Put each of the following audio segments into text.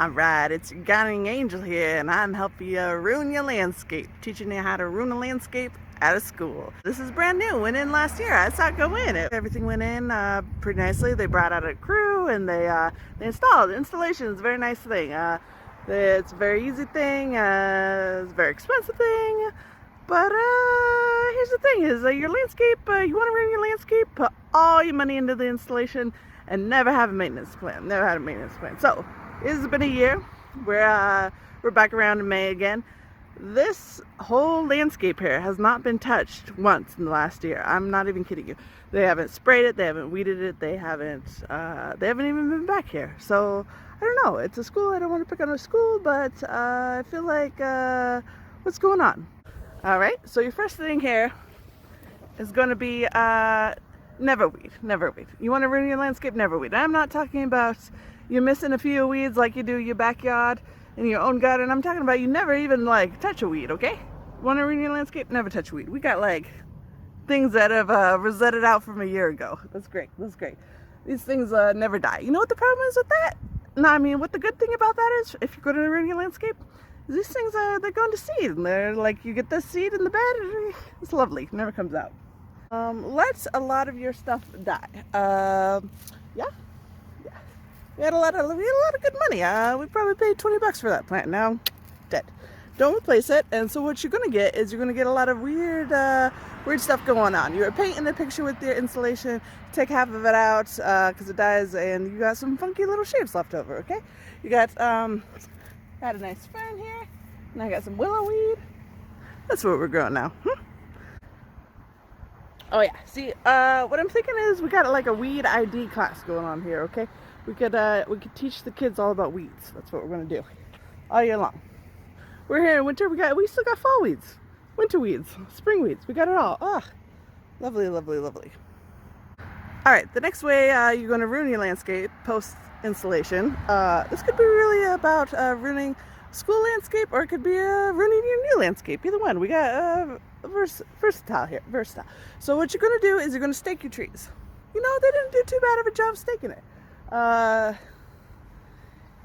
Alright, it's your guiding angel here, and I'm helping you ruin your landscape, teaching you how to ruin a landscape out of school. This is brand new, went in last year. I saw it go in. Everything went in pretty nicely. They brought out a crew and they installed. The installation is a very nice thing. It's a very easy thing, it's a very expensive thing, but here's the thing is your landscape, you want to ruin your landscape, put all your money into the installation and never have a maintenance plan. Never had a maintenance plan. So it's been a year. We're back around in May again. This whole landscape here has not been touched once in the last year. I'm not even kidding you. They haven't sprayed it, they haven't weeded it, they haven't even been back here. So I don't know. It's a school. I don't want to pick on a school, but I feel like what's going on? All right. So your first thing here is going to be never weed. Never weed. You want to ruin your landscape? Never weed. I'm not talking about you're missing a few weeds like you do your backyard in your own garden. I'm talking about you never even like touch a weed. Okay? Want to ruin your landscape? Never touch a weed. We got like things that have resetted out from a year ago. That's great. That's great. These things never die. You know what the problem is with that? No, I mean, what the good thing about that is, if you're going to ruin your landscape, is these things they're going to seed, and they're like, you get this seed in the bed, and it's lovely, it never comes out. Lets a lot of your stuff die. Yeah. We had a lot of good money. We probably paid $20 for that plant. Now, dead. Don't replace it. And so what you're going to get is you're going to get a lot of weird stuff going on. You're painting a picture with your installation, take half of it out because it dies, and you got some funky little shapes left over, okay? You got had a nice fern here, and I got some willow weed. That's what we're growing now. Oh yeah, see, what I'm thinking is we got like a weed ID class going on here, okay? We could teach the kids all about weeds. That's what we're going to do all year long. We're here in winter. We still got fall weeds, winter weeds, spring weeds. We got it all. Ah, lovely, lovely, lovely. All right, the next way you're going to ruin your landscape post installation. This could be really about ruining school landscape, or it could be ruining your new landscape. Either one. We got versatile here. Versatile. So what you're going to do is you're going to stake your trees. You know, they didn't do too bad of a job staking it.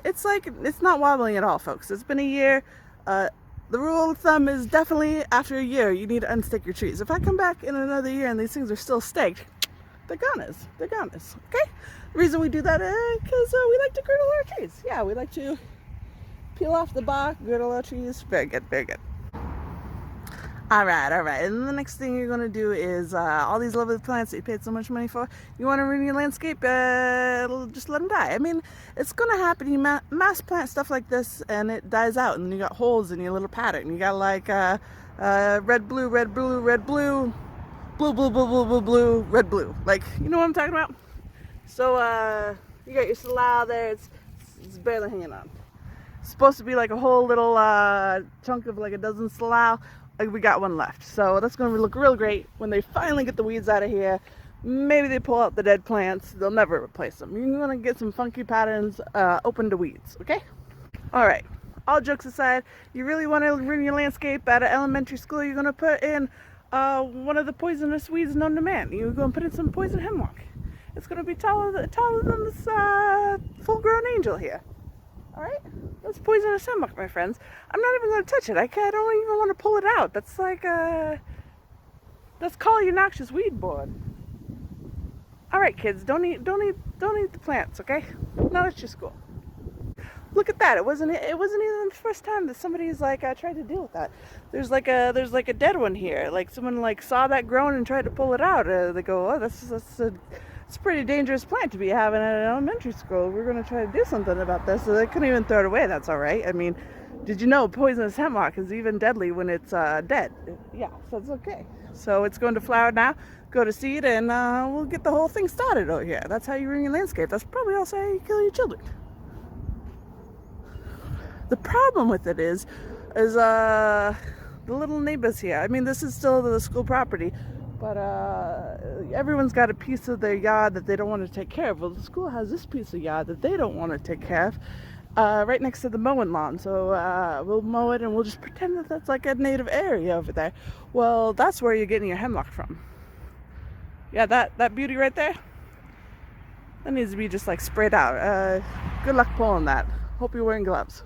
It's not wobbling at all, folks. It's been a year. The rule of thumb is definitely after a year you need to unstake your trees. If I come back in another year and these things are still staked, they're goners. They're goners. Okay? The reason we do that is because we like to girdle our trees. Yeah, we like to peel off the bark, girdle our trees. Very good, very good. Alright. And then the next thing you're going to do is all these lovely plants that you paid so much money for, you want to ruin your landscape, just let them die. I mean, it's going to happen. You mass plant stuff like this and it dies out, and you got holes in your little pattern. You got like red, blue, red, blue, red, blue, blue, blue, blue, blue, blue, blue, red, blue. Like, you know what I'm talking about? So you got your salal there. It's barely hanging on. It's supposed to be like a whole little chunk of like a dozen salal. We got one left, so that's going to look real great when they finally get the weeds out of here. Maybe they pull out the dead plants. They'll never replace them. You're going to get some funky patterns open to weeds, okay? All right, all jokes aside, you really want to ruin your landscape at an elementary school, you're going to put in one of the poisonous weeds known to man. You're going to put in some poison hemlock. It's going to be taller than this full-grown angel here. All right, that's poisonous hemlock, my friends. I'm not even going to touch it. I don't even want to pull it out. That's like that's call your noxious weed board. All right, kids, don't eat the plants, okay? Not at your school. Look at that. It wasn't even the first time that somebody's like tried to deal with that. There's like a dead one here. Like someone like saw that growing and tried to pull it out. They go, oh, it's a pretty dangerous plant to be having at an elementary school. We're going to try to do something about this. So they couldn't even throw it away. That's all right. I mean, did you know poisonous hemlock is even deadly when it's dead? Yeah, so it's okay. So it's going to flower now, go to seed, and we'll get the whole thing started over here. That's how you ruin your landscape. That's probably also how you kill your children. The problem with it is the little neighbors here. I mean, this is still the school property, but everyone's got a piece of their yard that they don't want to take care of. Well, the school has this piece of yard that they don't want to take care of right next to the mowing lawn. So we'll mow it and we'll just pretend that that's like a native area over there. Well, that's where you're getting your hemlock from. Yeah, that beauty right there, that needs to be just like sprayed out. Good luck pulling that. Hope you're wearing gloves.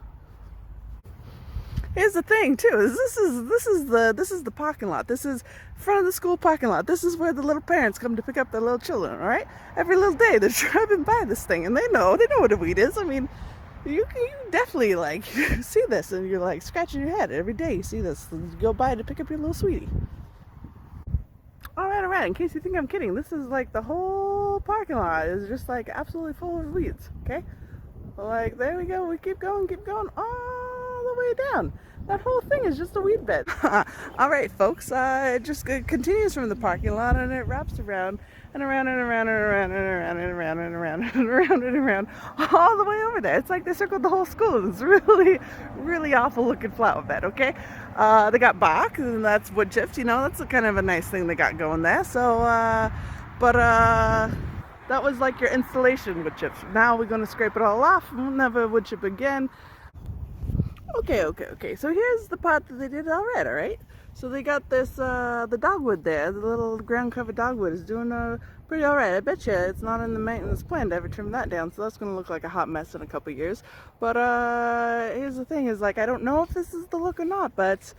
Here's the thing too, is this is the parking lot. This is front of the school parking lot. This is where the little parents come to pick up their little children, all right? Every little day they're driving by this thing, and they know what a weed is. I mean, you definitely like see this and you're like scratching your head every day. You see this, you go by to pick up your little sweetie. All right, in case you think I'm kidding, this is like the whole parking lot is just like absolutely full of weeds, okay? Like, there we go, we keep going all the way down. That whole thing is just a weed bed. All right, folks, it just continues from the parking lot, and it wraps around and around and around and around and around and around and around and around and around all the way over there. It's like they circled the whole school. It's really, really awful looking flower bed, okay? They got bark, and that's wood chips, you know, that's a kind of a nice thing they got going there. So, that was like your installation wood chips. Now we're going to scrape it all off. We'll never wood chip again. Okay. So here's the part that they did already, all right? So they got this, the dogwood there, the little ground cover dogwood is doing pretty all right. I bet you it's not in the maintenance plan to ever trim that down, so that's going to look like a hot mess in a couple years. But here's the thing is, like, I don't know if this is the look or not, but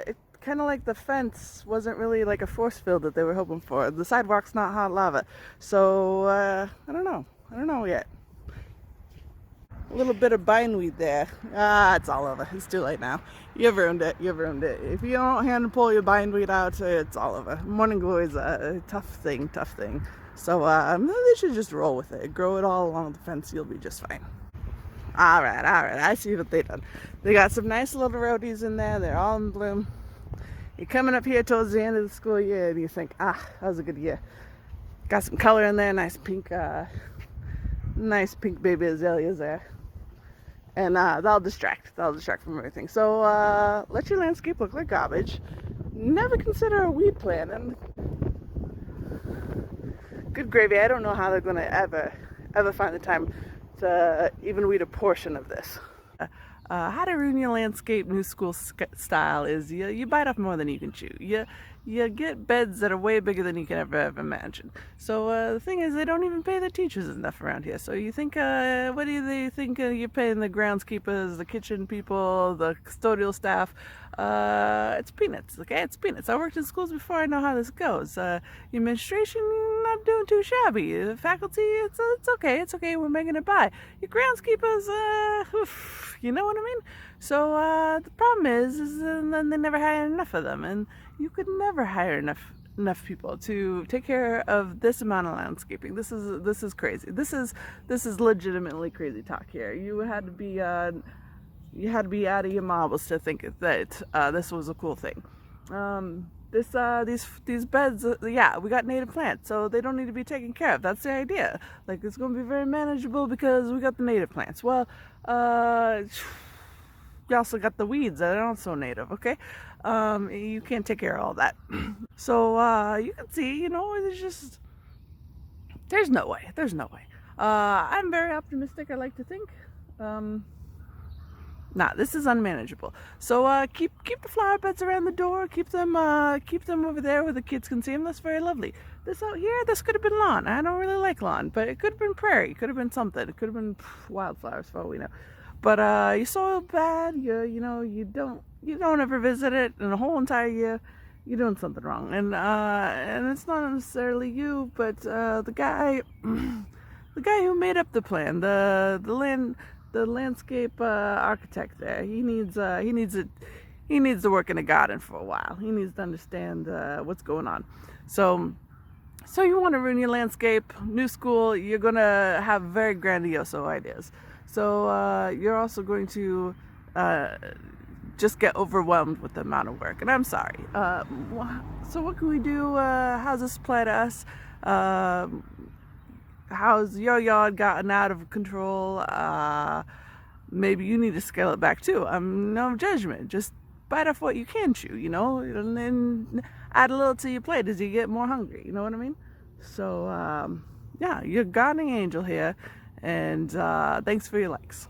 it kind of like the fence wasn't really like a force field that they were hoping for. The sidewalk's not hot lava, so I don't know yet. A little bit of bindweed there. It's all over. It's too late now. You've ruined it. If you don't hand and pull your bindweed out, it's all over. Morning glory is a tough thing. So they should just roll with it. Grow it all along the fence. You'll be just fine. All right. I see what they've done. They got some nice little roadies in there. They're all in bloom. You're coming up here towards the end of the school year, and you think, that was a good year. Got some color in there. Nice pink baby azaleas there. And that'll distract from everything. So let your landscape look like garbage. Never consider a weed plan. And good gravy, I don't know how they're going to ever find the time to even weed a portion of this. How to ruin your landscape new school style is you bite off more than you can chew. You get beds that are way bigger than you can ever imagine. So the thing is, they don't even pay the teachers enough around here. So you think, what do they think you're paying the groundskeepers, the kitchen people, the custodial staff? It's peanuts, okay? It's peanuts. I worked in schools before. I know how this goes. The administration, not doing too shabby. The faculty, it's okay. It's okay. We're making it by. Your groundskeepers, you know what I mean? So the problem is then they never hire enough of them, and you could never hire enough people to take care of this amount of landscaping. This is crazy. This is legitimately crazy talk here. You had to be out of your marbles to think that this was a cool thing. These beds, yeah, we got native plants, so they don't need to be taken care of. That's the idea. Like, it's going to be very manageable because we got the native plants. Well, you also got the weeds that are also native, okay? You can't take care of all that. So you can see, you know, there's no way. I'm very optimistic, I like to think. This is unmanageable. So keep the flower beds around the door. Keep them over there where the kids can see them. That's very lovely. This out here, this could have been lawn. I don't really like lawn, but it could have been prairie. It could have been something. It could have been wildflowers for all we know. But you soiled bad. You don't ever visit it in a whole entire year. You're doing something wrong. And it's not necessarily you, but the guy who made up the plan, the landscape architect there. He needs to work in a garden for a while. He needs to understand what's going on. So you want to ruin your landscape, new school, you're going to have very grandiose ideas. So you're also going to just get overwhelmed with the amount of work. And I'm sorry. So what can we do? How's this apply to us? How's your yard gotten out of control? Maybe you need to scale it back too. No judgment. Just bite off what you can chew, you know, and then add a little to your plate as you get more hungry. You know what I mean? So, yeah, you're gardening angel here, and thanks for your likes.